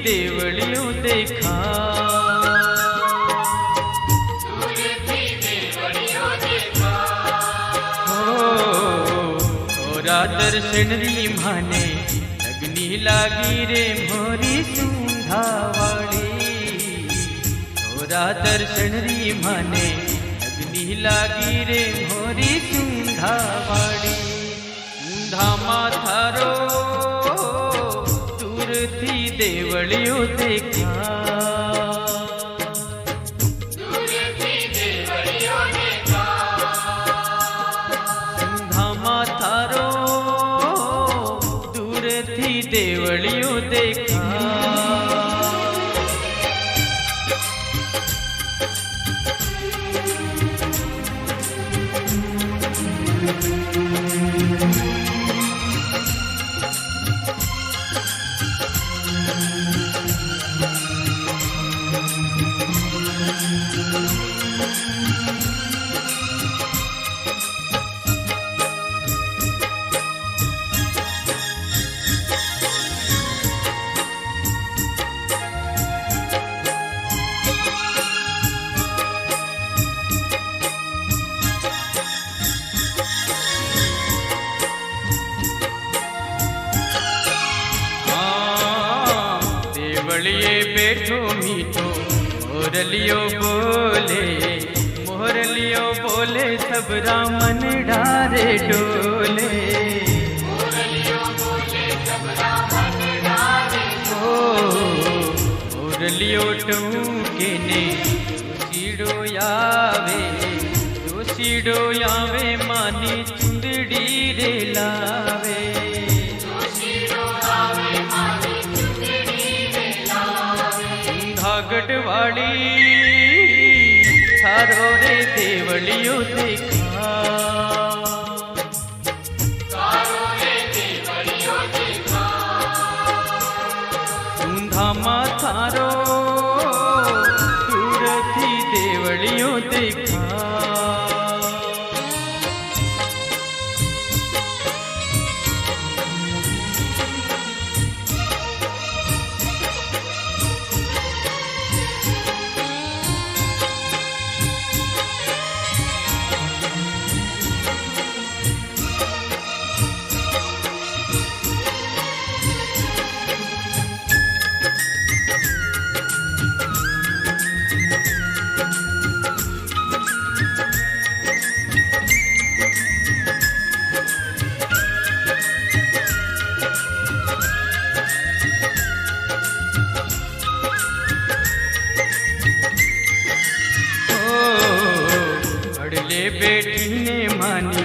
देवलियों देखा, तोरा दर्शन री माने लगनी लागी रे मोरी सुंधावाड़ी, तोरा दर्शन री माने लगनी लागी रे मोरी सुंधावाड़ी। ऊंधा थारो दूर थी देवलियों देखा, ऊंधा थारो दूर थी देवलियों देखा। देवलिए बैठो मीठो मोरलियो बोले, मोरलियो बोले सब रामन डारे डोले, मोरलियो टूके ने सीड़ो यावे, जो सीड़ो यावे मानी चुंदड़ी रे लावे, गढ़वाड़ी थारो रे देवलियों देखा, ऊंधा थारो दूर थी देवलियों देखा। बेटी ने मानी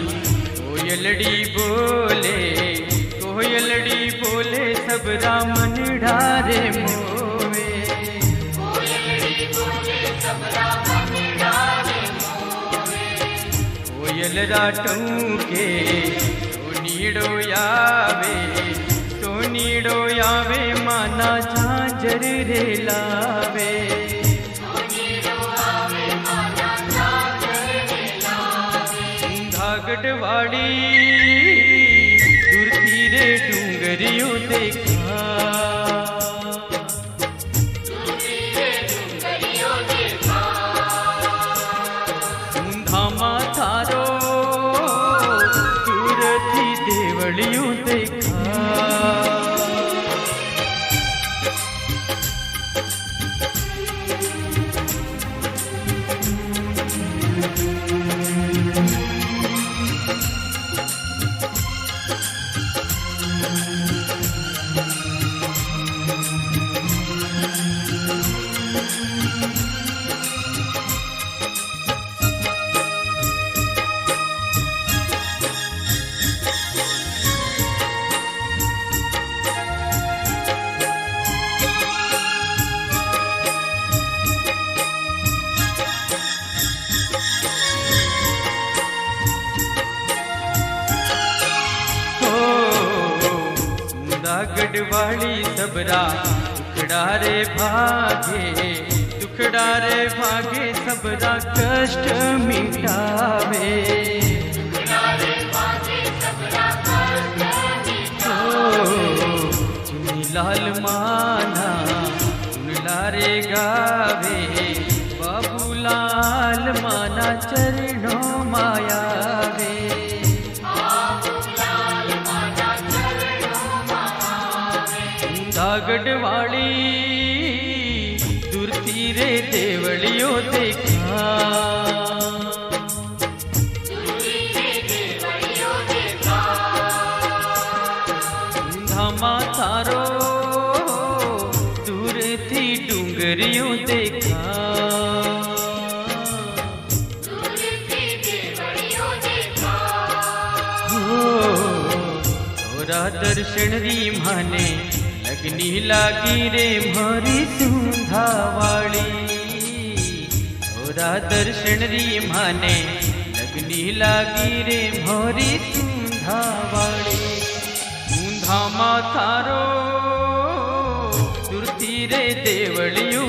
कोयलड़ी बोले, कोयलड़ी बोले सब रामन ढारे मोवे, कोयल राटू के सोनीड़ो यावे, सोनीड़ो यावे माना झांझर रे लावे, गढ़वाड़ी दूर थी रे डूंगरियों देखा, ऊंधा थारो दूर थी देवलियों देखा। गढ़वाली सबरा दुखड़ा रे भागे, दुखड़ा रे भागे सबरा कष्ट मिटावे, बाबूलाल माना रे गावे, बाबूलाल माना चरणों मायावे। दागड़वाड़ी दुरती रे देवलियों देखा, धामा थारो दूर थी डूंगरियों देखा, तोरा दर्शन री माने लगनी लागी रे मारी सुंधावाड़ी, तोरा दर्शन री माने लगनी लागी रे मारी सुंधावाड़ी। ऊंधा माथारो तुरती रे देवलियों